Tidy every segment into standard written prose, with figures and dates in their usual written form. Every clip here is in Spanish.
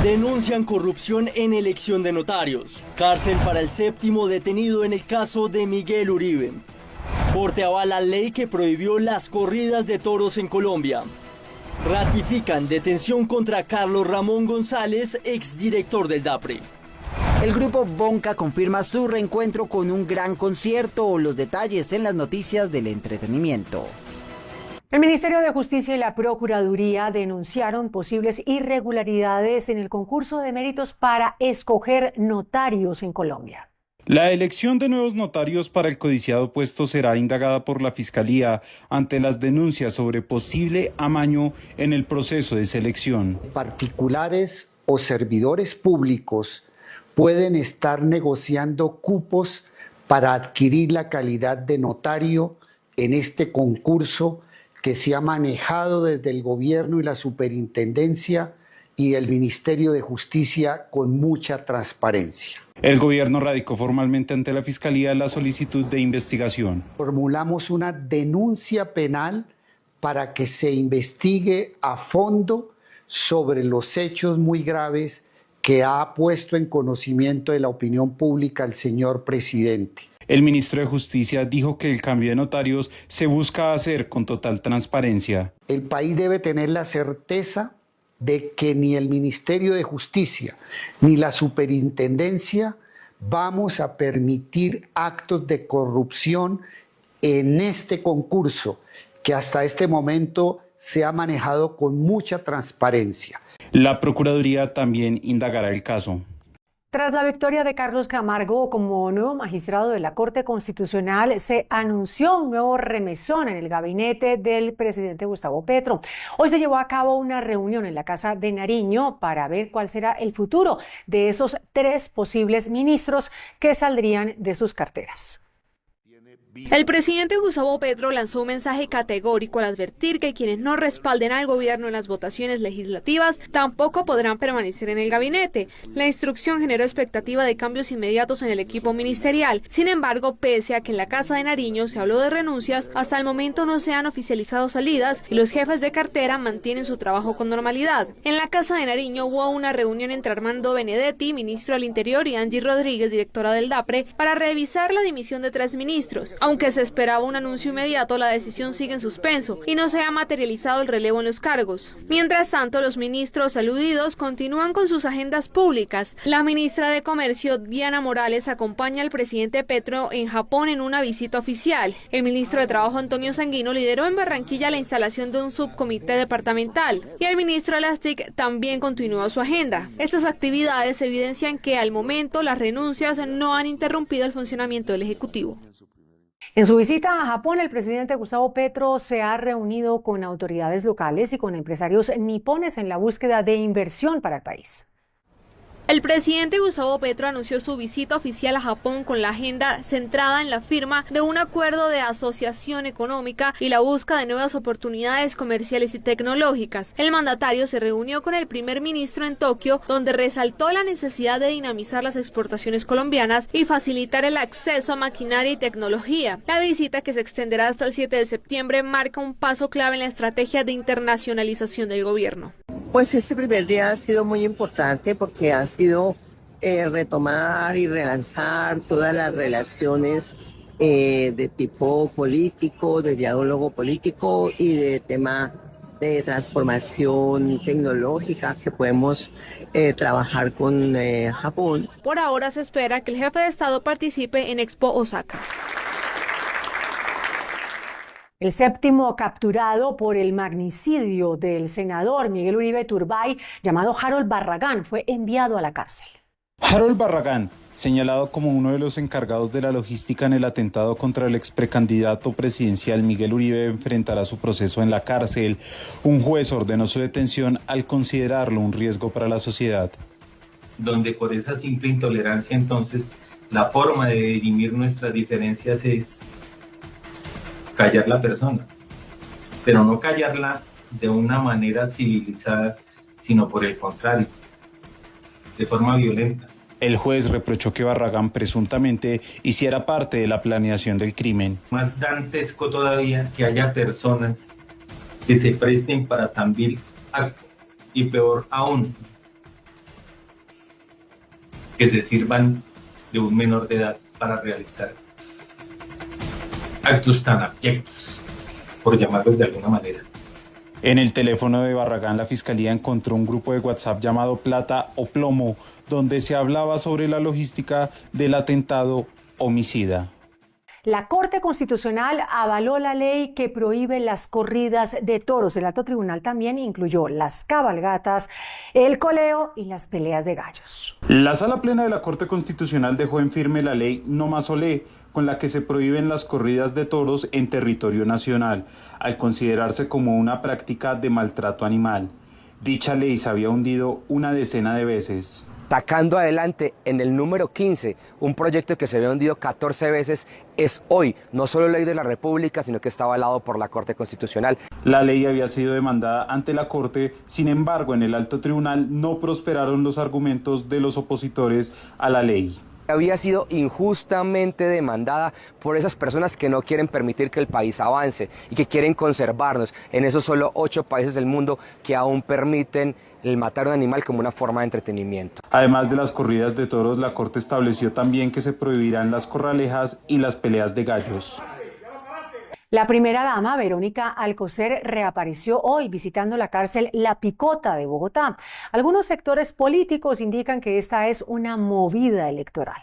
Denuncian corrupción en elección de notarios. Cárcel para el 7º detenido en el caso de Miguel Uribe. Corte avala ley que prohibió las corridas de toros en Colombia. Ratifican detención contra Carlos Ramón González, exdirector del DAPRE. El grupo Bonca confirma su reencuentro con un gran concierto. Los detalles en las noticias del entretenimiento. El Ministerio de Justicia y la Procuraduría denunciaron posibles irregularidades en el concurso de méritos para escoger notarios en Colombia. La elección de nuevos notarios para el codiciado puesto será indagada por la Fiscalía ante las denuncias sobre posible amaño en el proceso de selección. Particulares o servidores públicos pueden estar negociando cupos para adquirir la calidad de notario en este concurso que se ha manejado desde el gobierno y la superintendencia y el Ministerio de Justicia con mucha transparencia. El gobierno radicó formalmente ante la Fiscalía la solicitud de investigación. Formulamos una denuncia penal para que se investigue a fondo sobre los hechos muy graves que ha puesto en conocimiento de la opinión pública el señor presidente. El ministro de Justicia dijo que el cambio de notarios se busca hacer con total transparencia. El país debe tener la certeza de que ni el Ministerio de Justicia ni la Superintendencia vamos a permitir actos de corrupción en este concurso, que hasta este momento se ha manejado con mucha transparencia. La Procuraduría también indagará el caso. Tras la victoria de Carlos Camargo como nuevo magistrado de la Corte Constitucional, se anunció un nuevo remesón en el gabinete del presidente Gustavo Petro. Hoy se llevó a cabo una reunión en la Casa de Nariño para ver cuál será el futuro de esos 3 posibles ministros que saldrían de sus carteras. El presidente Gustavo Petro lanzó un mensaje categórico al advertir que quienes no respalden al gobierno en las votaciones legislativas tampoco podrán permanecer en el gabinete. La instrucción generó expectativa de cambios inmediatos en el equipo ministerial. Sin embargo, pese a que en la Casa de Nariño se habló de renuncias, hasta el momento no se han oficializado salidas y los jefes de cartera mantienen su trabajo con normalidad. En la Casa de Nariño hubo una reunión entre Armando Benedetti, ministro del Interior, y Angie Rodríguez, directora del DAPRE, para revisar la dimisión de 3 ministros. Aunque se esperaba un anuncio inmediato, la decisión sigue en suspenso y no se ha materializado el relevo en los cargos. Mientras tanto, los ministros aludidos continúan con sus agendas públicas. La ministra de Comercio, Diana Morales, acompaña al presidente Petro en Japón en una visita oficial. El ministro de Trabajo, Antonio Sanguino, lideró en Barranquilla la instalación de un subcomité departamental y el ministro de las TIC también continuó su agenda. Estas actividades evidencian que al momento las renuncias no han interrumpido el funcionamiento del Ejecutivo. En su visita a Japón, el presidente Gustavo Petro se ha reunido con autoridades locales y con empresarios nipones en la búsqueda de inversión para el país. El presidente Gustavo Petro anunció su visita oficial a Japón con la agenda centrada en la firma de un acuerdo de asociación económica y la búsqueda de nuevas oportunidades comerciales y tecnológicas. El mandatario se reunió con el primer ministro en Tokio, donde resaltó la necesidad de dinamizar las exportaciones colombianas y facilitar el acceso a maquinaria y tecnología. La visita, que se extenderá hasta el 7 de septiembre, marca un paso clave en la estrategia de internacionalización del gobierno. Pues este primer día ha sido muy importante porque ha sido retomar y relanzar todas las relaciones de tipo político, de diálogo político y de tema de transformación tecnológica que podemos trabajar con Japón. Por ahora se espera que el jefe de Estado participe en Expo Osaka. El 7º capturado por el magnicidio del senador Miguel Uribe Turbay, llamado Harold Barragán, fue enviado a la cárcel. Harold Barragán, señalado como uno de los encargados de la logística en el atentado contra el exprecandidato presidencial Miguel Uribe, enfrentará su proceso en la cárcel. Un juez ordenó su detención al considerarlo un riesgo para la sociedad. Donde por esa simple intolerancia, entonces, la forma de dirimir nuestras diferencias es callar la persona, pero no callarla de una manera civilizada, sino por el contrario, de forma violenta. El juez reprochó que Barragán presuntamente hiciera parte de la planeación del crimen. Más dantesco todavía que haya personas que se presten para tan vil acto, y peor aún, que se sirvan de un menor de edad para realizar actos tan abyectos, por llamarlos de alguna manera. En el teléfono de Barragán, la Fiscalía encontró un grupo de WhatsApp llamado Plata o Plomo, donde se hablaba sobre la logística del atentado homicida. La Corte Constitucional avaló la ley que prohíbe las corridas de toros. El alto tribunal también incluyó las cabalgatas, el coleo y las peleas de gallos. La Sala Plena de la Corte Constitucional dejó en firme la ley No Más Olé, con la que se prohíben las corridas de toros en territorio nacional, al considerarse como una práctica de maltrato animal. Dicha ley se había hundido una decena de veces. Sacando adelante en el número 15 un proyecto que se había hundido 14 veces, es hoy no solo ley de la República, sino que está avalado por la Corte Constitucional. La ley había sido demandada ante la Corte, sin embargo, en el alto tribunal no prosperaron los argumentos de los opositores a la ley. Había sido injustamente demandada por esas personas que no quieren permitir que el país avance y que quieren conservarnos en esos solo 8 países del mundo que aún permiten el matar a un animal como una forma de entretenimiento. Además de las corridas de toros, la Corte estableció también que se prohibirán las corralejas y las peleas de gallos. La primera dama, Verónica Alcocer, reapareció hoy visitando la cárcel La Picota de Bogotá. Algunos sectores políticos indican que esta es una movida electoral.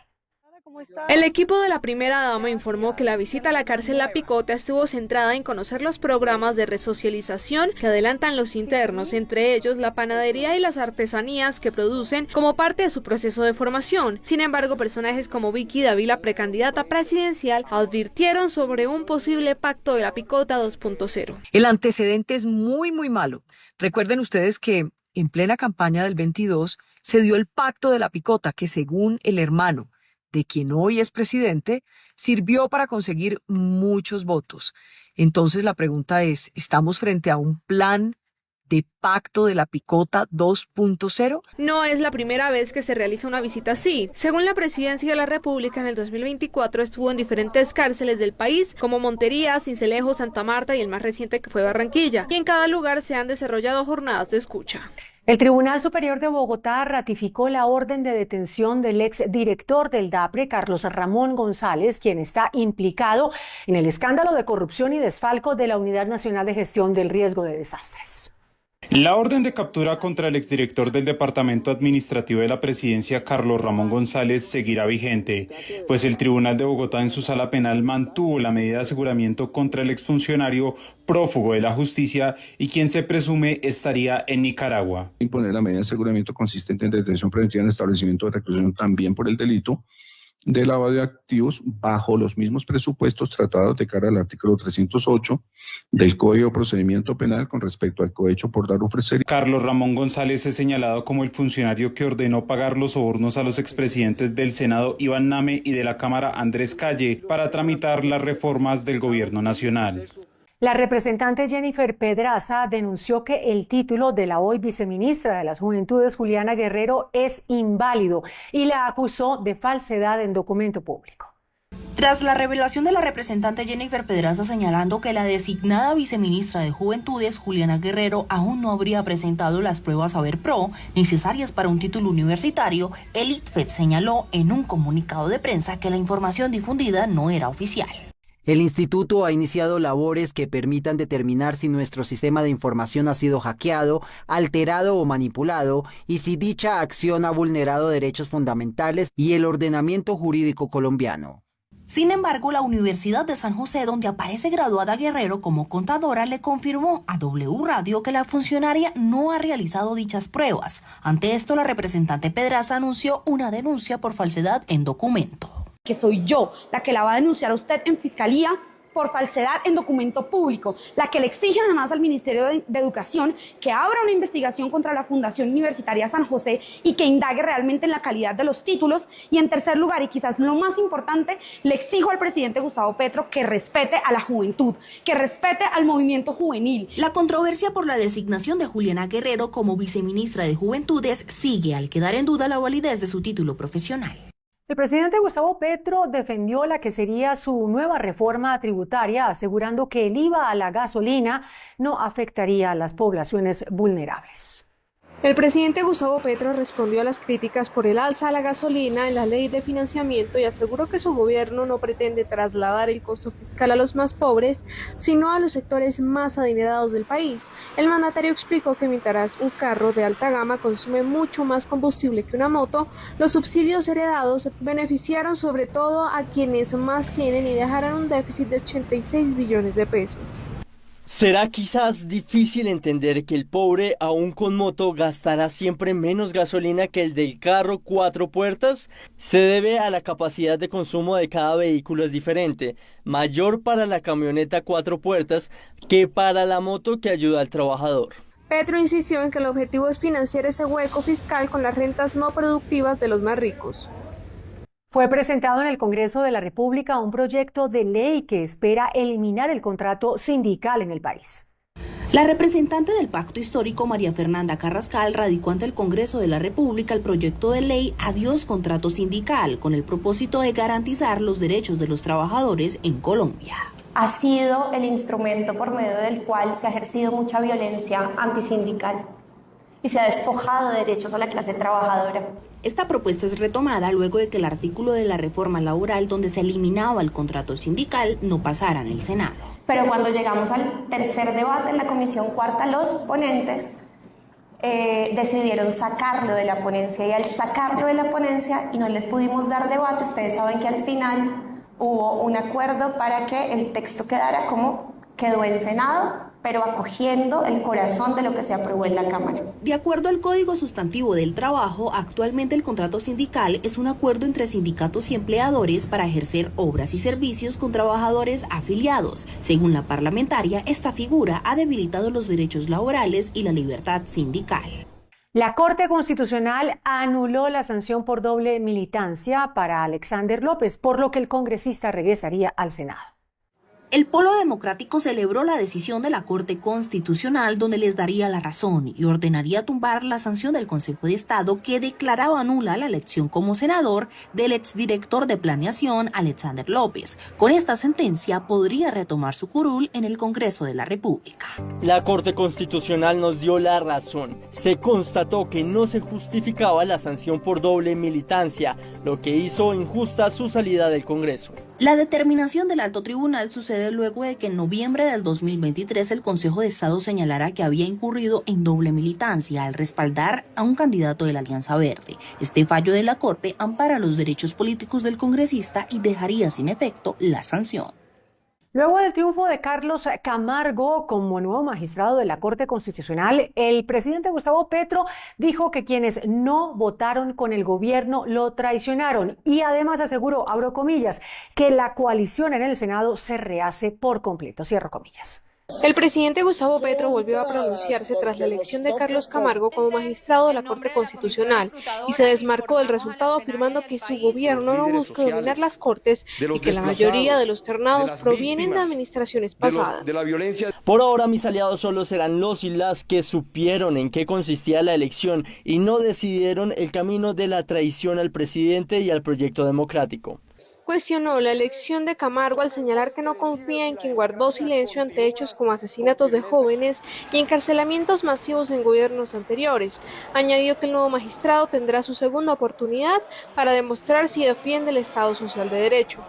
El equipo de la primera dama informó que la visita a la cárcel La Picota estuvo centrada en conocer los programas de resocialización que adelantan los internos, entre ellos la panadería y las artesanías que producen como parte de su proceso de formación. Sin embargo, personajes como Vicky Dávila, precandidata presidencial, advirtieron sobre un posible pacto de La Picota 2.0. El antecedente es muy malo. Recuerden ustedes que en plena campaña del 22 se dio el pacto de La Picota, que según el hermano de quien hoy es presidente, sirvió para conseguir muchos votos. Entonces la pregunta es, ¿estamos frente a un plan de pacto de La Picota 2.0? No es la primera vez que se realiza una visita así. Según la Presidencia de la República, en el 2024 estuvo en diferentes cárceles del país, como Montería, Sincelejo, Santa Marta y el más reciente que fue Barranquilla. Y en cada lugar se han desarrollado jornadas de escucha. El Tribunal Superior de Bogotá ratificó la orden de detención del exdirector del DAPRE, Carlos Ramón González, quien está implicado en el escándalo de corrupción y desfalco de la Unidad Nacional de Gestión del Riesgo de Desastres. La orden de captura contra el exdirector del Departamento Administrativo de la Presidencia, Carlos Ramón González, seguirá vigente, pues el Tribunal de Bogotá en su sala penal mantuvo la medida de aseguramiento contra el exfuncionario prófugo de la justicia y quien se presume estaría en Nicaragua. Imponer la medida de aseguramiento consistente en detención preventiva en establecimiento de reclusión también por el delito de lavado de activos bajo los mismos presupuestos tratados de cara al artículo 308 del Código de Procedimiento Penal con respecto al cohecho por dar o ofrecer. Carlos Ramón González es señalado como el funcionario que ordenó pagar los sobornos a los expresidentes del Senado Iván Name y de la Cámara Andrés Calle para tramitar las reformas del gobierno nacional. La representante Jennifer Pedraza denunció que el título de la hoy viceministra de las Juventudes, Juliana Guerrero, es inválido y la acusó de falsedad en documento público. Tras la revelación de la representante Jennifer Pedraza señalando que la designada viceministra de Juventudes, Juliana Guerrero, aún no habría presentado las pruebas Saber Pro necesarias para un título universitario, el ICFET señaló en un comunicado de prensa que la información difundida no era oficial. El instituto ha iniciado labores que permitan determinar si nuestro sistema de información ha sido hackeado, alterado o manipulado y si dicha acción ha vulnerado derechos fundamentales y el ordenamiento jurídico colombiano. Sin embargo, la Universidad de San José, donde aparece graduada Guerrero como contadora, le confirmó a W Radio que la funcionaria no ha realizado dichas pruebas. Ante esto, la representante Pedraza anunció una denuncia por falsedad en documento. Que soy yo la que la va a denunciar a usted en Fiscalía por falsedad en documento público, la que le exige además al Ministerio de Educación que abra una investigación contra la Fundación Universitaria San José y que indague realmente en la calidad de los títulos. Y en tercer lugar, y quizás lo más importante, le exijo al presidente Gustavo Petro que respete a la juventud, que respete al movimiento juvenil. La controversia por la designación de Juliana Guerrero como viceministra de Juventudes sigue al quedar en duda la validez de su título profesional. El presidente Gustavo Petro defendió la que sería su nueva reforma tributaria, asegurando que el IVA a la gasolina no afectaría a las poblaciones vulnerables. El presidente Gustavo Petro respondió a las críticas por el alza a la gasolina en la ley de financiamiento y aseguró que su gobierno no pretende trasladar el costo fiscal a los más pobres, sino a los sectores más adinerados del país. El mandatario explicó que mientras un carro de alta gama consume mucho más combustible que una moto, los subsidios heredados beneficiaron sobre todo a quienes más tienen y dejaron un déficit de 86 billones de pesos. ¿Será quizás difícil entender que el pobre, aún con moto, gastará siempre menos gasolina que el del carro 4 puertas? Se debe a la capacidad de consumo de cada vehículo es diferente, mayor para la camioneta 4 puertas que para la moto que ayuda al trabajador. Petro insistió en que el objetivo es financiar ese hueco fiscal con las rentas no productivas de los más ricos. Fue presentado en el Congreso de la República un proyecto de ley que espera eliminar el contrato sindical en el país. La representante del Pacto Histórico, María Fernanda Carrascal, radicó ante el Congreso de la República el proyecto de ley Adiós Contrato Sindical, con el propósito de garantizar los derechos de los trabajadores en Colombia. Ha sido el instrumento por medio del cual se ha ejercido mucha violencia antisindical y se ha despojado de derechos a la clase trabajadora. Esta propuesta es retomada luego de que el artículo de la reforma laboral donde se eliminaba el contrato sindical no pasara en el Senado. Pero cuando llegamos al tercer debate en la Comisión Cuarta, los ponentes decidieron sacarlo de la ponencia, y al sacarlo de la ponencia y no les pudimos dar debate, ustedes saben que al final hubo un acuerdo para que el texto quedara como quedó en Senado, pero acogiendo el corazón de lo que se aprobó en la Cámara. De acuerdo al Código Sustantivo del Trabajo, actualmente el contrato sindical es un acuerdo entre sindicatos y empleadores para ejercer obras y servicios con trabajadores afiliados. Según la parlamentaria, esta figura ha debilitado los derechos laborales y la libertad sindical. La Corte Constitucional anuló la sanción por doble militancia para Alexander López, por lo que el congresista regresaría al Senado. El Polo Democrático celebró la decisión de la Corte Constitucional donde les daría la razón y ordenaría tumbar la sanción del Consejo de Estado que declaraba nula la elección como senador del exdirector de Planeación, Alexander López. Con esta sentencia podría retomar su curul en el Congreso de la República. La Corte Constitucional nos dio la razón. Se constató que no se justificaba la sanción por doble militancia, lo que hizo injusta su salida del Congreso. La determinación del alto tribunal sucede luego de que en noviembre del 2023 el Consejo de Estado señalara que había incurrido en doble militancia al respaldar a un candidato de la Alianza Verde. Este fallo de la Corte ampara los derechos políticos del congresista y dejaría sin efecto la sanción. Luego del triunfo de Carlos Camargo como nuevo magistrado de la Corte Constitucional, el presidente Gustavo Petro dijo que quienes no votaron con el gobierno lo traicionaron y además aseguró, abro comillas, que la coalición en el Senado se rehace por completo, cierro comillas. El presidente Gustavo Petro volvió a pronunciarse tras la elección de Carlos Camargo como magistrado de la Corte Constitucional y se desmarcó del resultado afirmando que su gobierno no busca dominar las Cortes y que la mayoría de los ternados provienen de administraciones pasadas. Por ahora mis aliados solo serán los y las que supieron en qué consistía la elección y no decidieron el camino de la traición al presidente y al proyecto democrático. Cuestionó la elección de Camargo al señalar que no confía en quien guardó silencio ante hechos como asesinatos de jóvenes y encarcelamientos masivos en gobiernos anteriores. Añadió que el nuevo magistrado tendrá su segunda oportunidad para demostrar si defiende el Estado Social de Derecho.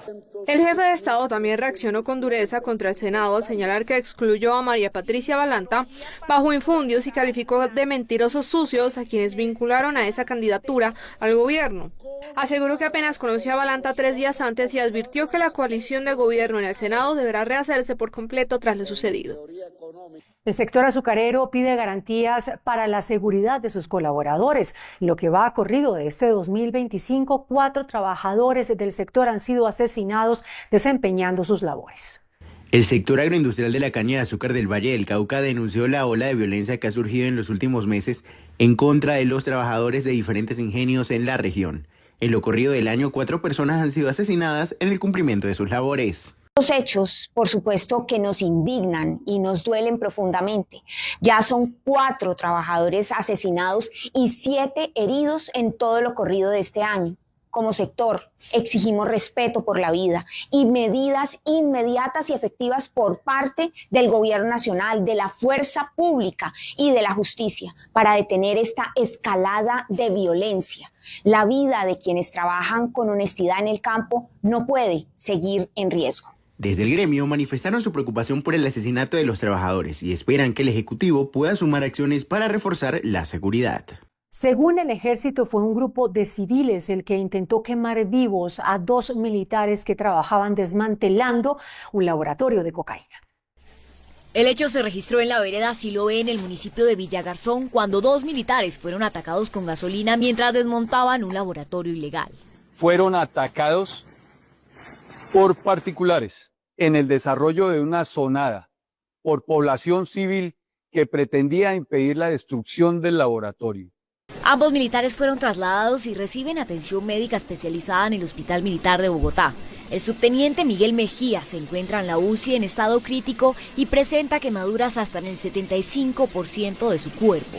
El jefe de Estado también reaccionó con dureza contra el Senado al señalar que excluyó a María Patricia Balanta bajo infundios y calificó de mentirosos sucios a quienes vincularon a esa candidatura al gobierno. Aseguró que apenas conoció a Balanta 3 días antes y advirtió que la coalición de gobierno en el Senado deberá rehacerse por completo tras lo sucedido. El sector azucarero pide garantías para la seguridad de sus colaboradores. Lo que va corrido de este 2025, 4 trabajadores del sector han sido asesinados desempeñando sus labores. El sector agroindustrial de la caña de azúcar del Valle del Cauca denunció la ola de violencia que ha surgido en los últimos meses en contra de los trabajadores de diferentes ingenios en la región. En lo corrido del año, 4 personas han sido asesinadas en el cumplimiento de sus labores. Los hechos, por supuesto, que nos indignan y nos duelen profundamente. Ya son 4 trabajadores asesinados y 7 heridos en todo lo corrido de este año. como sector, exigimos respeto por la vida y medidas inmediatas y efectivas por parte del gobierno nacional, de la fuerza pública y de la justicia para detener esta escalada de violencia. La vida de quienes trabajan con honestidad en el campo no puede seguir en riesgo. Desde el gremio manifestaron su preocupación por el asesinato de los trabajadores y esperan que el Ejecutivo pueda sumar acciones para reforzar la seguridad. Según el ejército, fue un grupo de civiles el que intentó quemar vivos a 2 militares que trabajaban desmantelando un laboratorio de cocaína. El hecho se registró en la vereda Siloé, en el municipio de Villagarzón, cuando 2 militares fueron atacados con gasolina mientras desmontaban un laboratorio ilegal. Fueron atacados por particulares en el desarrollo de una zonada por población civil que pretendía impedir la destrucción del laboratorio. Ambos militares fueron trasladados y reciben atención médica especializada en el Hospital Militar de Bogotá. El subteniente Miguel Mejía se encuentra en la UCI en estado crítico y presenta quemaduras hasta en el 75% de su cuerpo.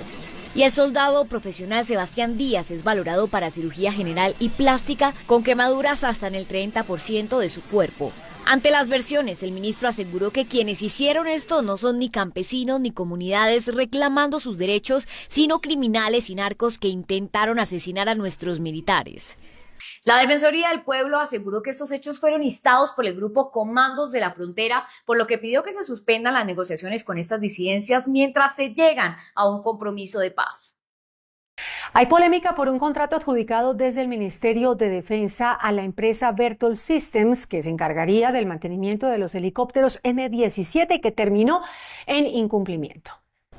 Y el soldado profesional Sebastián Díaz es valorado para cirugía general y plástica con quemaduras hasta en el 30% de su cuerpo. Ante las versiones, el ministro aseguró que quienes hicieron esto no son ni campesinos ni comunidades reclamando sus derechos, sino criminales y narcos que intentaron asesinar a nuestros militares. La Defensoría del Pueblo aseguró que estos hechos fueron instados por el grupo Comandos de la Frontera, por lo que pidió que se suspendan las negociaciones con estas disidencias mientras se llegan a un compromiso de paz. Hay polémica por un contrato adjudicado desde el Ministerio de Defensa a la empresa Berthold Systems, que se encargaría del mantenimiento de los helicópteros M-17 y que terminó en incumplimiento.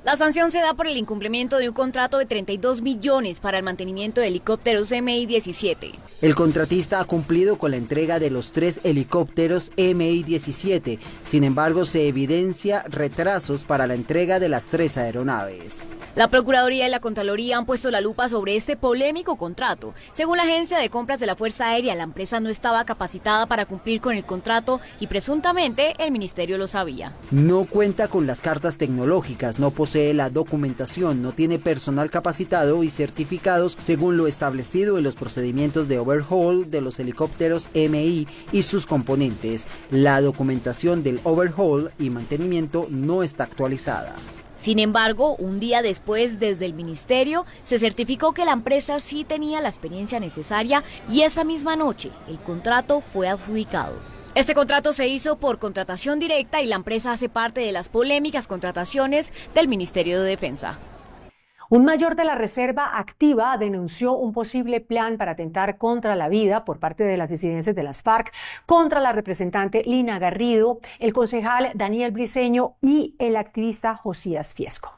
La sanción se da por el incumplimiento de un contrato de 32 millones para el mantenimiento de helicópteros Mi-17. El contratista ha cumplido con la entrega de los 3 helicópteros Mi-17, sin embargo se evidencia retrasos para la entrega de las 3 aeronaves. La Procuraduría y la Contraloría han puesto la lupa sobre este polémico contrato. Según la Agencia de Compras de la Fuerza Aérea, la empresa no estaba capacitada para cumplir con el contrato y presuntamente el ministerio lo sabía. No cuenta con las cartas tecnológicas, no posee la documentación, no tiene personal capacitado y certificados según lo establecido en los procedimientos de overhaul de los helicópteros MI y sus componentes. La documentación del overhaul y mantenimiento no está actualizada. Sin embargo, un día después, desde el ministerio, se certificó que la empresa sí tenía la experiencia necesaria y esa misma noche el contrato fue adjudicado. Este contrato se hizo por contratación directa y la empresa hace parte de las polémicas contrataciones del Ministerio de Defensa. Un mayor de la Reserva Activa denunció un posible plan para atentar contra la vida por parte de las disidencias de las FARC contra la representante Lina Garrido, el concejal Daniel Briceño y el activista Josías Fiesco.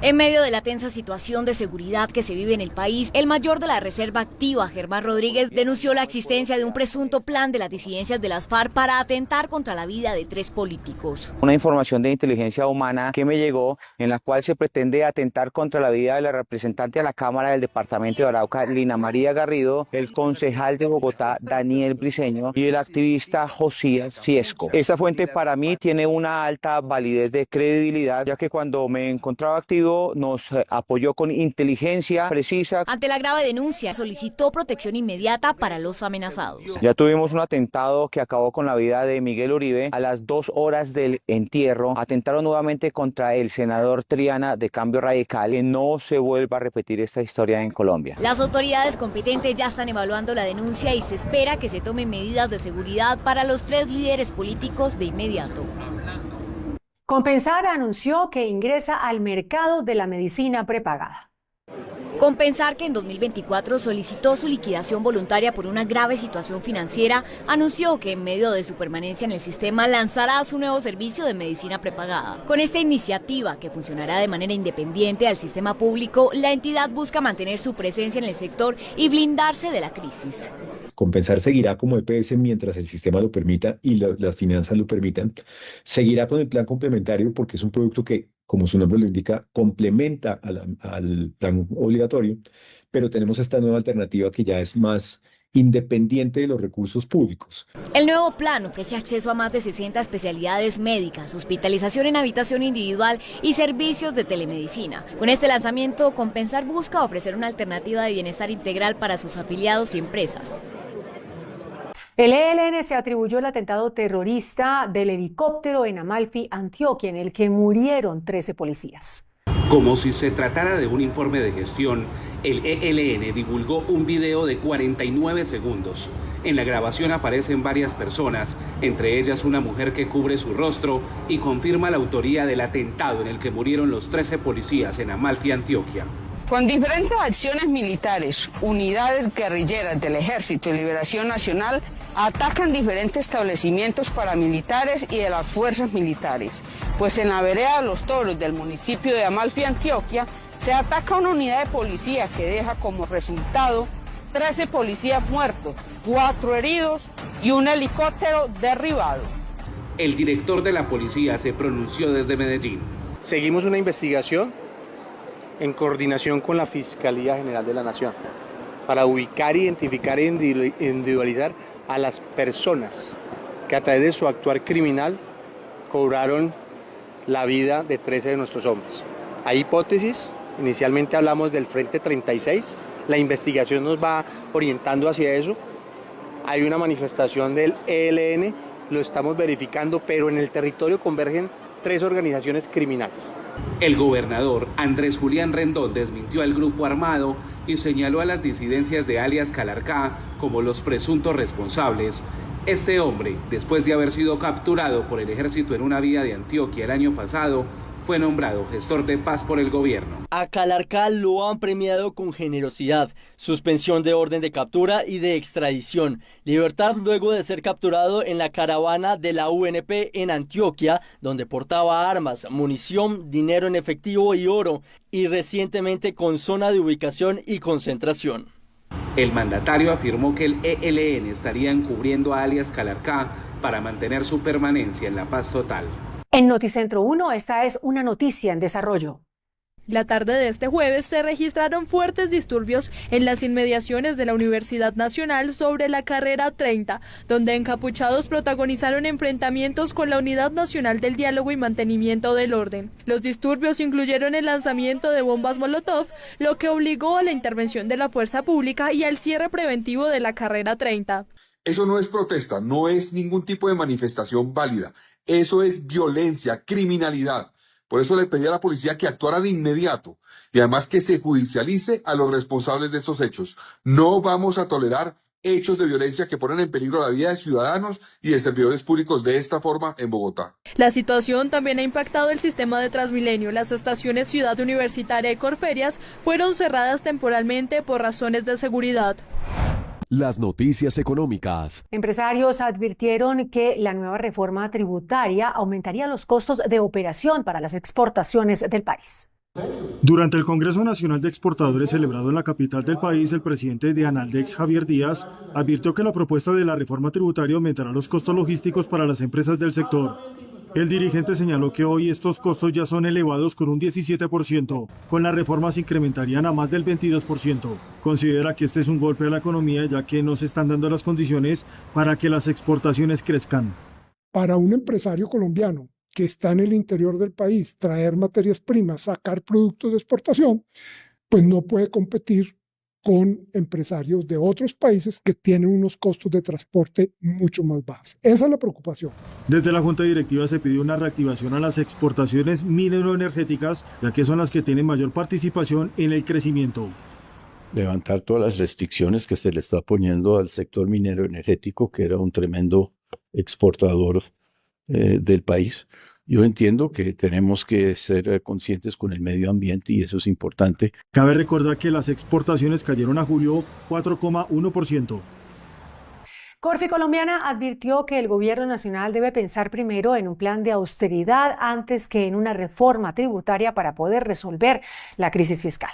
En medio de la tensa situación de seguridad que se vive en el país, el mayor de la Reserva Activa, Germán Rodríguez, denunció la existencia de un presunto plan de las disidencias de las FARC para atentar contra la vida de 3 políticos. Una información de inteligencia humana que me llegó en la cual se pretende atentar contra la vida de la representante a la Cámara del Departamento de Arauca, Lina María Garrido, el concejal de Bogotá, Daniel Briceño, y el activista Josías Fiesco. Esta fuente para mí tiene una alta validez de credibilidad, ya que cuando me encontraba activo nos apoyó con inteligencia precisa. Ante la grave denuncia, solicitó protección inmediata para los amenazados. Ya tuvimos un atentado que acabó con la vida de Miguel Uribe. A las 2 horas del entierro, atentaron nuevamente contra el senador Triana de Cambio Radical. Que no se vuelva a repetir esta historia en Colombia. Las autoridades competentes ya están evaluando la denuncia y se espera que se tomen medidas de seguridad para los 3 líderes políticos de inmediato. Compensar anunció que ingresa al mercado de la medicina prepagada. Compensar, que en 2024 solicitó su liquidación voluntaria por una grave situación financiera, anunció que en medio de su permanencia en el sistema lanzará su nuevo servicio de medicina prepagada. Con esta iniciativa, que funcionará de manera independiente al sistema público, la entidad busca mantener su presencia en el sector y blindarse de la crisis. Compensar seguirá como EPS mientras el sistema lo permita y las finanzas lo permitan. Seguirá con el plan complementario porque es un producto que, como su nombre lo indica, complementa al plan obligatorio, pero tenemos esta nueva alternativa que ya es más independiente de los recursos públicos. El nuevo plan ofrece acceso a más de 60 especialidades médicas, hospitalización en habitación individual y servicios de telemedicina. Con este lanzamiento, Compensar busca ofrecer una alternativa de bienestar integral para sus afiliados y empresas. El ELN se atribuyó el atentado terrorista del helicóptero en Amalfi, Antioquia, en el que murieron 13 policías. Como si se tratara de un informe de gestión, el ELN divulgó un video de 49 segundos. En la grabación aparecen varias personas, entre ellas una mujer que cubre su rostro y confirma la autoría del atentado en el que murieron los 13 policías en Amalfi, Antioquia. Con diferentes acciones militares, unidades guerrilleras del Ejército de Liberación Nacional atacan diferentes establecimientos paramilitares y de las fuerzas militares. Pues en la vereda Los Toros del municipio de Amalfi, Antioquia, se ataca una unidad de policía que deja como resultado 13 policías muertos, 4 heridos y un helicóptero derribado. El director de la policía se pronunció desde Medellín. Seguimos una investigación en coordinación con la Fiscalía General de la Nación para ubicar, identificar e individualizar a las personas que a través de su actuar criminal cobraron la vida de 13 de nuestros hombres. Hay hipótesis, inicialmente hablamos del Frente 36, la investigación nos va orientando hacia eso. Hay una manifestación del ELN, lo estamos verificando, pero en el territorio convergen 3 organizaciones criminales. El gobernador Andrés Julián Rendón desmintió al grupo armado y señaló a las disidencias de alias Calarcá como los presuntos responsables. Este hombre, después de haber sido capturado por el ejército en una vía de Antioquia el año pasado, fue nombrado gestor de paz por el gobierno. A Calarcá lo han premiado con generosidad, suspensión de orden de captura y de extradición, libertad luego de ser capturado en la caravana de la UNP en Antioquia, donde portaba armas, munición, dinero en efectivo y oro, y recientemente con zona de ubicación y concentración. El mandatario afirmó que el ELN estaría encubriendo a alias Calarcá para mantener su permanencia en la paz total. En Noticentro 1, esta es una noticia en desarrollo. La tarde de este jueves se registraron fuertes disturbios en las inmediaciones de la Universidad Nacional sobre la carrera 30, donde encapuchados protagonizaron enfrentamientos con la Unidad Nacional del Diálogo y Mantenimiento del Orden. Los disturbios incluyeron el lanzamiento de bombas Molotov, lo que obligó a la intervención de la fuerza pública y al cierre preventivo de la carrera 30. Eso no es protesta, no es ningún tipo de manifestación válida. Eso es violencia, criminalidad. Por eso le pedí a la policía que actuara de inmediato y además que se judicialice a los responsables de estos hechos. No vamos a tolerar hechos de violencia que ponen en peligro la vida de ciudadanos y de servidores públicos de esta forma en Bogotá. La situación también ha impactado el sistema de Transmilenio. Las estaciones Ciudad Universitaria y Corferias fueron cerradas temporalmente por razones de seguridad. Las noticias económicas. Empresarios advirtieron que la nueva reforma tributaria aumentaría los costos de operación para las exportaciones del país. Durante el Congreso Nacional de Exportadores celebrado en la capital del país, el presidente de Analdex, Javier Díaz, advirtió que la propuesta de la reforma tributaria aumentará los costos logísticos para las empresas del sector. El dirigente señaló que hoy estos costos ya son elevados con un 17%, con la reforma se incrementarían a más del 22%. Considera que este es un golpe a la economía ya que no se están dando las condiciones para que las exportaciones crezcan. Para un empresario colombiano que está en el interior del país, traer materias primas, sacar productos de exportación, pues no puede competir con empresarios de otros países que tienen unos costos de transporte mucho más bajos. Esa es la preocupación. Desde la Junta Directiva se pidió una reactivación a las exportaciones mineroenergéticas, ya que son las que tienen mayor participación en el crecimiento. Levantar todas las restricciones que se le está poniendo al sector minero energético, que era un tremendo exportador del país. Yo entiendo que tenemos que ser conscientes con el medio ambiente y eso es importante. Cabe recordar que las exportaciones cayeron a julio 4,1%. Corfi Colombiana advirtió que el gobierno nacional debe pensar primero en un plan de austeridad antes que en una reforma tributaria para poder resolver la crisis fiscal.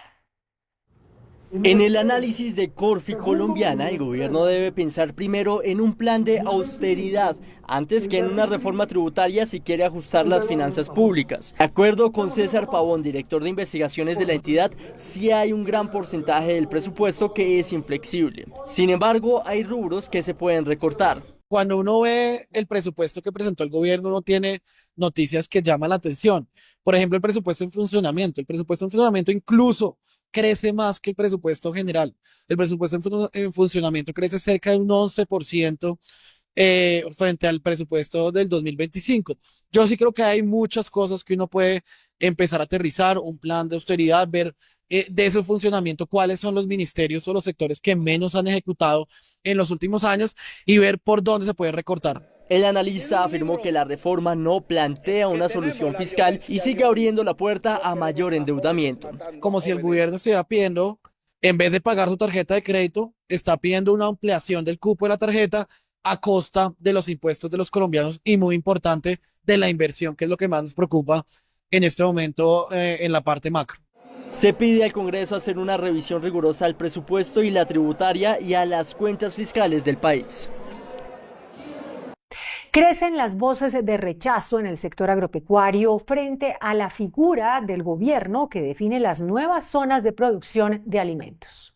En el análisis de Corfi Colombiana, el gobierno debe pensar primero en un plan de austeridad antes que en una reforma tributaria si quiere ajustar las finanzas públicas. De acuerdo con César Pavón, director de investigaciones de la entidad, sí hay un gran porcentaje del presupuesto que es inflexible. Sin embargo, hay rubros que se pueden recortar. Cuando uno ve el presupuesto que presentó el gobierno, uno tiene noticias que llaman la atención. Por ejemplo, el presupuesto en funcionamiento. El presupuesto en funcionamiento incluso crece más que el presupuesto general. El presupuesto en funcionamiento crece cerca de un 11% frente al presupuesto del 2025. Yo sí creo que hay muchas cosas que uno puede empezar a aterrizar, un plan de austeridad, ver de ese funcionamiento cuáles son los ministerios o los sectores que menos han ejecutado en los últimos años y ver por dónde se puede recortar. El analista afirmó que la reforma no plantea una solución fiscal y sigue abriendo la puerta a mayor endeudamiento. Como si el gobierno estuviera pidiendo, en vez de pagar su tarjeta de crédito, está pidiendo una ampliación del cupo de la tarjeta a costa de los impuestos de los colombianos y, muy importante, de la inversión, que es lo que más nos preocupa en este momento en la parte macro. Se pide al Congreso hacer una revisión rigurosa al presupuesto y la tributaria y a las cuentas fiscales del país. Crecen las voces de rechazo en el sector agropecuario frente a la figura del gobierno que define las nuevas zonas de producción de alimentos.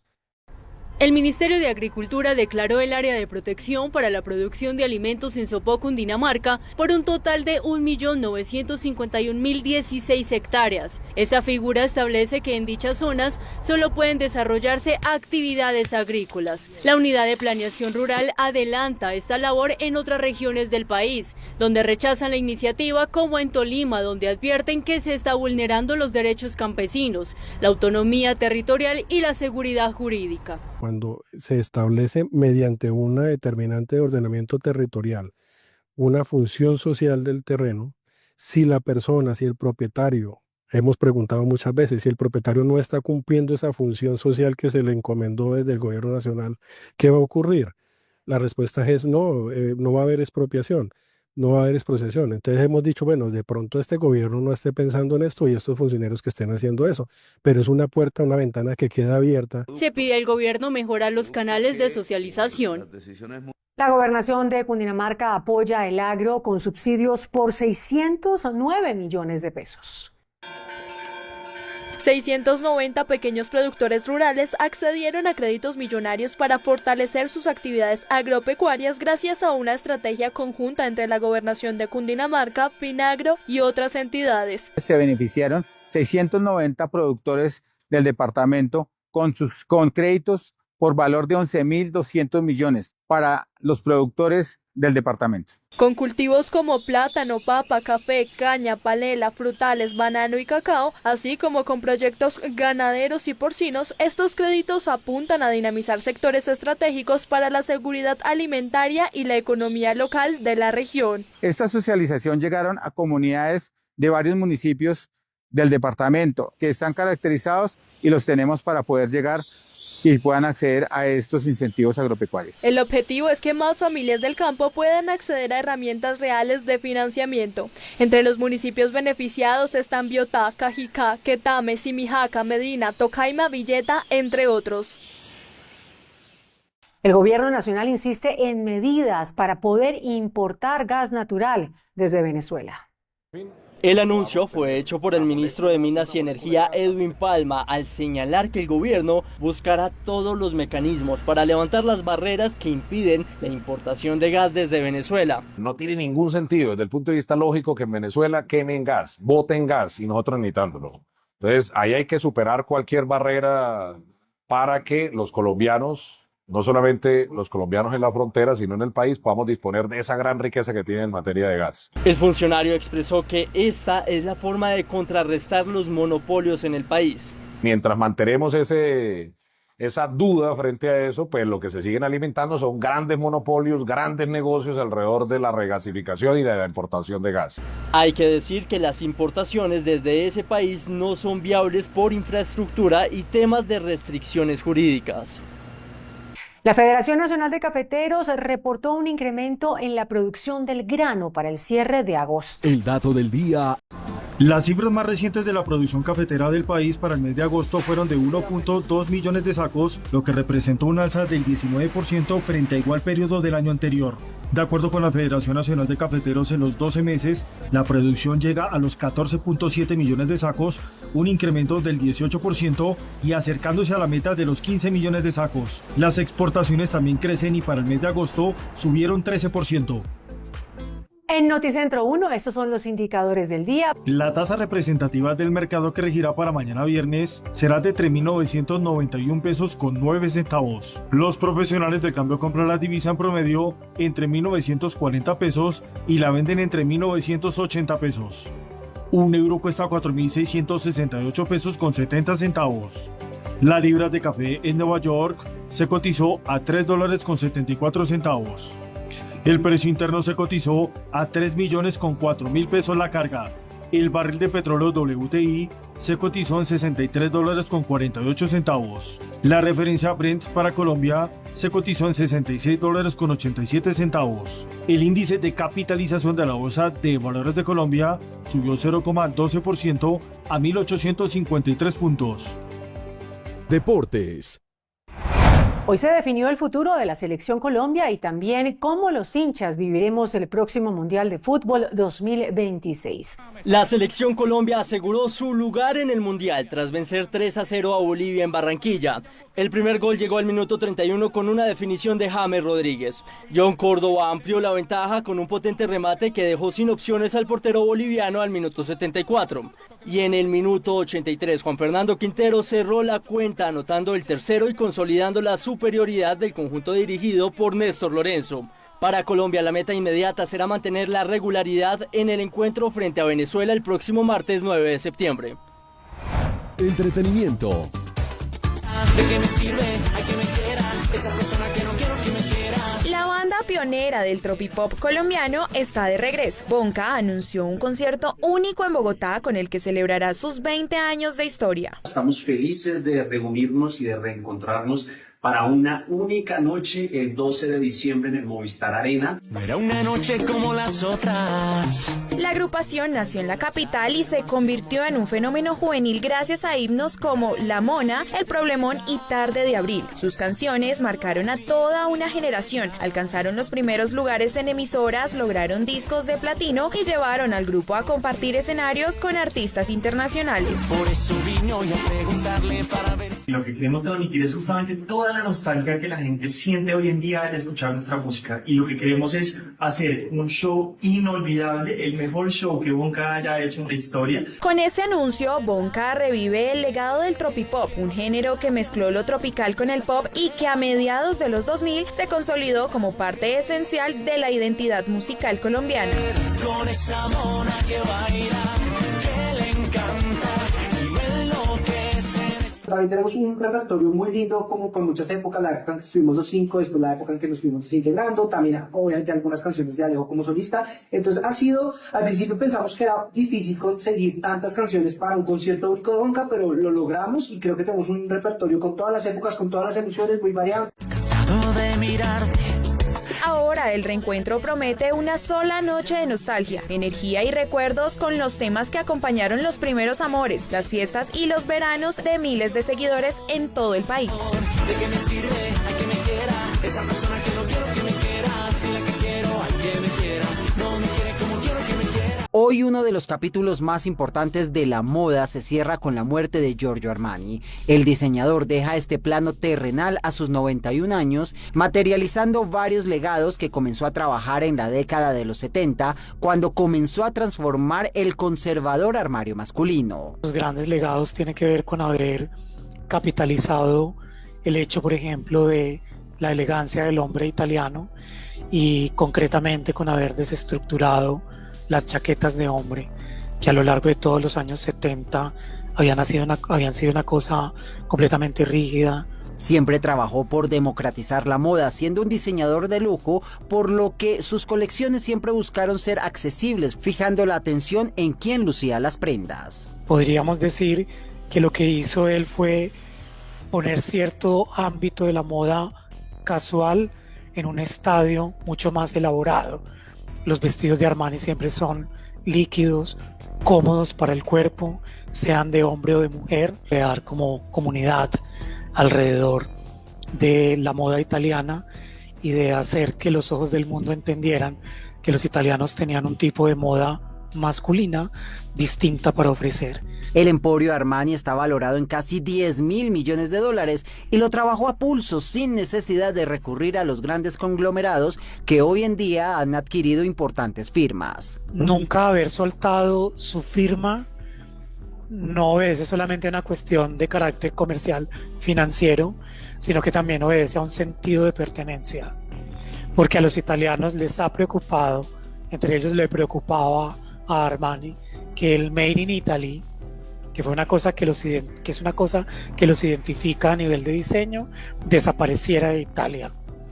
El Ministerio de Agricultura declaró el área de protección para la producción de alimentos en Sopó, Cundinamarca, por un total de 1.951.016 hectáreas. Esta figura establece que en dichas zonas solo pueden desarrollarse actividades agrícolas. La Unidad de Planeación Rural adelanta esta labor en otras regiones del país, donde rechazan la iniciativa, como en Tolima, donde advierten que se está vulnerando los derechos campesinos, la autonomía territorial y la seguridad jurídica. Cuando se establece mediante una determinante de ordenamiento territorial una función social del terreno, si la persona, si el propietario, hemos preguntado muchas veces, si el propietario no está cumpliendo esa función social que se le encomendó desde el gobierno nacional, ¿qué va a ocurrir? La respuesta es no, no va a haber expropiación, no va a haber expropiación. Entonces hemos dicho, bueno, de pronto este gobierno no esté pensando en esto y estos funcionarios que estén haciendo eso, pero es una puerta, una ventana que queda abierta. Se pide al gobierno mejorar los canales de socialización. La gobernación de Cundinamarca apoya el agro con subsidios por 609 millones de pesos. 690 pequeños productores rurales accedieron a créditos millonarios para fortalecer sus actividades agropecuarias gracias a una estrategia conjunta entre la Gobernación de Cundinamarca, Finagro y otras entidades. Se beneficiaron 690 productores del departamento con créditos por valor de 11.200 millones para los productores del departamento. Con cultivos como plátano, papa, café, caña, panela, frutales, banano y cacao, así como con proyectos ganaderos y porcinos, estos créditos apuntan a dinamizar sectores estratégicos para la seguridad alimentaria y la economía local de la región. Esta socialización llegaron a comunidades de varios municipios del departamento que están caracterizados y los tenemos para poder llegar y puedan acceder a estos incentivos agropecuarios. El objetivo es que más familias del campo puedan acceder a herramientas reales de financiamiento. Entre los municipios beneficiados están Biotá, Cajicá, Quetame, Simijaca, Medina, Tocaima, Villeta, entre otros. El gobierno nacional insiste en medidas para poder importar gas natural desde Venezuela. El anuncio fue hecho por el ministro de Minas y Energía, Edwin Palma, al señalar que el gobierno buscará todos los mecanismos para levantar las barreras que impiden la importación de gas desde Venezuela. No tiene ningún sentido desde el punto de vista lógico que en Venezuela quemen gas, boten gas y nosotros necesitándolo. Entonces ahí hay que superar cualquier barrera para que los colombianos, no solamente los colombianos en la frontera, sino en el país, podamos disponer de esa gran riqueza que tiene en materia de gas. El funcionario expresó que esta es la forma de contrarrestar los monopolios en el país. Mientras mantenemos esa duda frente a eso, pues lo que se siguen alimentando son grandes monopolios, grandes negocios alrededor de la regasificación y de la importación de gas. Hay que decir que las importaciones desde ese país no son viables por infraestructura y temas de restricciones jurídicas. La Federación Nacional de Cafeteros reportó un incremento en la producción del grano para el cierre de agosto. El dato del día. Las cifras más recientes de la producción cafetera del país para el mes de agosto fueron de 1.2 millones de sacos, lo que representó un alza del 19% frente a igual periodo del año anterior. De acuerdo con la Federación Nacional de Cafeteros, en los 12 meses, la producción llega a los 14.7 millones de sacos, un incremento del 18% y acercándose a la meta de los 15 millones de sacos. Las exportaciones también crecen y para el mes de agosto subieron 13%. En Noticentro 1, estos son los indicadores del día. La tasa representativa del mercado que regirá para mañana viernes será de 3.991 pesos con 9 centavos. Los profesionales del cambio compran la divisa en promedio entre 1.940 pesos y la venden entre 1.980 pesos. Un euro cuesta 4.668 pesos con 70 centavos. La libra de café en Nueva York se cotizó a $3 con 74 centavos. El precio interno se cotizó a 3.004.000 pesos la carga. El barril de petróleo WTI se cotizó en $63 con 48 centavos. La referencia Brent para Colombia se cotizó en $66 con 87 centavos. El índice de capitalización de la Bolsa de Valores de Colombia subió 0,12% a 1.853 puntos. Deportes. Hoy se definió el futuro de la Selección Colombia y también cómo los hinchas viviremos el próximo Mundial de Fútbol 2026. La Selección Colombia aseguró su lugar en el Mundial tras vencer 3-0 a Bolivia en Barranquilla. El primer gol llegó al minuto 31 con una definición de James Rodríguez. John Córdoba amplió la ventaja con un potente remate que dejó sin opciones al portero boliviano al minuto 74. Y en el minuto 83, Juan Fernando Quintero cerró la cuenta anotando el tercero y consolidando la superioridad del conjunto dirigido por Néstor Lorenzo. Para Colombia, la meta inmediata será mantener la regularidad en el encuentro frente a Venezuela el próximo martes 9 de septiembre. Entretenimiento. ¿De qué me sirve? Hay que me quiera, esa persona que no quiero que me quiera. La banda pionera del tropipop colombiano está de regreso. Bonka anunció un concierto único en Bogotá con el que celebrará sus 20 años de historia. Estamos felices de reunirnos y de reencontrarnos para una única noche el 12 de diciembre en el Movistar Arena. No era una noche como las otras. La agrupación nació en la capital y se convirtió en un fenómeno juvenil gracias a himnos como La Mona, El Problemón y Tarde de Abril. Sus canciones marcaron a toda una generación, alcanzaron los primeros lugares en emisoras, lograron discos de platino y llevaron al grupo a compartir escenarios con artistas internacionales. Por eso vino y a preguntarle para ver. Lo que queremos transmitir es justamente toda la nostalgia que la gente siente hoy en día al escuchar nuestra música, y lo que queremos es hacer un show inolvidable, el mejor show que Bonka haya hecho en la historia. Con este anuncio, Bonka revive el legado del tropipop, un género que mezcló lo tropical con el pop y que a mediados de los 2000 se consolidó como parte esencial de la identidad musical colombiana. Con esa mona que baila, que le encanta y me enloquece. También tenemos un repertorio muy lindo, como con muchas épocas, la época en que estuvimos los 5, después la época en que nos fuimos desintegrando, también obviamente algunas canciones de Alejo como solista. Entonces al principio pensamos que era difícil conseguir tantas canciones para un concierto único de Bonka, pero lo logramos y creo que tenemos un repertorio con todas las épocas, con todas las emociones, muy variado. Cansado de mirarte. Ahora el reencuentro promete una sola noche de nostalgia, energía y recuerdos con los temas que acompañaron los primeros amores, las fiestas y los veranos de miles de seguidores en todo el país. ¿De qué me sirve? Hay que me quiera, esa persona que no quiero que me quiera, si la que quiero, hay que me quiera, no me quiere como quiero que me quiera. Hoy uno de los capítulos más importantes de la moda se cierra con la muerte de Giorgio Armani. El diseñador deja este plano terrenal a sus 91 años, materializando varios legados que comenzó a trabajar en la década de los 70, cuando comenzó a transformar el conservador armario masculino. Los grandes legados tienen que ver con haber capitalizado el hecho, por ejemplo, de la elegancia del hombre italiano y concretamente con haber desestructurado las chaquetas de hombre, que a lo largo de todos los años 70 habían sido una cosa completamente rígida. Siempre trabajó por democratizar la moda, siendo un diseñador de lujo, por lo que sus colecciones siempre buscaron ser accesibles, fijando la atención en quién lucía las prendas. Podríamos decir que lo que hizo él fue poner cierto ámbito de la moda casual en un estadio mucho más elaborado. Los vestidos de Armani siempre son líquidos, cómodos para el cuerpo, sean de hombre o de mujer, crear como comunidad alrededor de la moda italiana y de hacer que los ojos del mundo entendieran que los italianos tenían un tipo de moda masculina distinta para ofrecer. El emporio Armani está valorado en casi 10.000 millones de dólares y lo trabajó a pulso sin necesidad de recurrir a los grandes conglomerados que hoy en día han adquirido importantes firmas. Nunca haber soltado su firma no obedece solamente a una cuestión de carácter comercial financiero, sino que también obedece a un sentido de pertenencia, porque a los italianos les ha preocupado, entre ellos le preocupaba a Armani, que el Made in Italy, que fue una cosa que es una cosa que los identifica a nivel de diseño, desapareciera de Italia.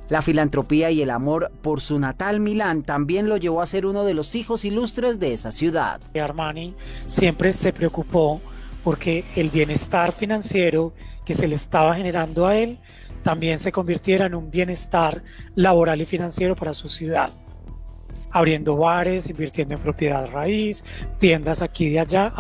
La filantropía y el amor por su natal Milán también lo llevó a ser uno de los hijos ilustres de esa ciudad. Armani siempre se preocupó porque el bienestar financiero que se le estaba generando a él también se convirtiera en un bienestar laboral y financiero para su ciudad, abriendo bares, invirtiendo en propiedad raíz, tiendas aquí y allá,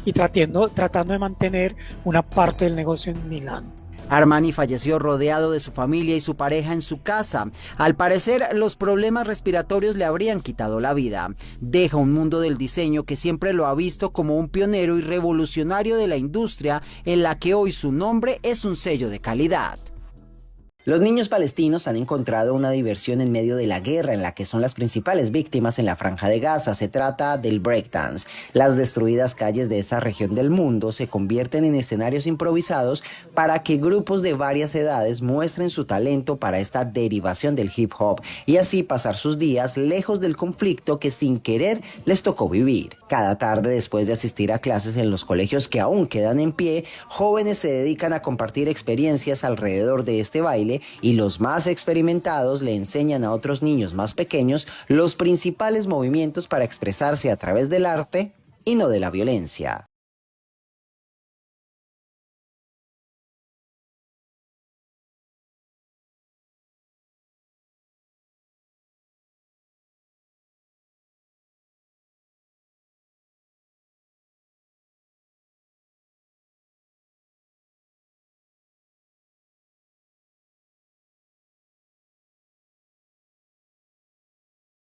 y tratando de mantener una parte del negocio en Milán. Armani falleció rodeado de su familia y su pareja en su casa. Al parecer, los problemas respiratorios le habrían quitado la vida. Deja un mundo del diseño que siempre lo ha visto como un pionero y revolucionario de la industria, en la que hoy su nombre es un sello de calidad. Los niños palestinos han encontrado una diversión en medio de la guerra en la que son las principales víctimas en la Franja de Gaza. Se trata del breakdance. Las destruidas calles de esta región del mundo se convierten en escenarios improvisados para que grupos de varias edades muestren su talento para esta derivación del hip hop y así pasar sus días lejos del conflicto que sin querer les tocó vivir. Cada tarde, después de asistir a clases en los colegios que aún quedan en pie, jóvenes se dedican a compartir experiencias alrededor de este baile y los más experimentados le enseñan a otros niños más pequeños los principales movimientos para expresarse a través del arte y no de la violencia.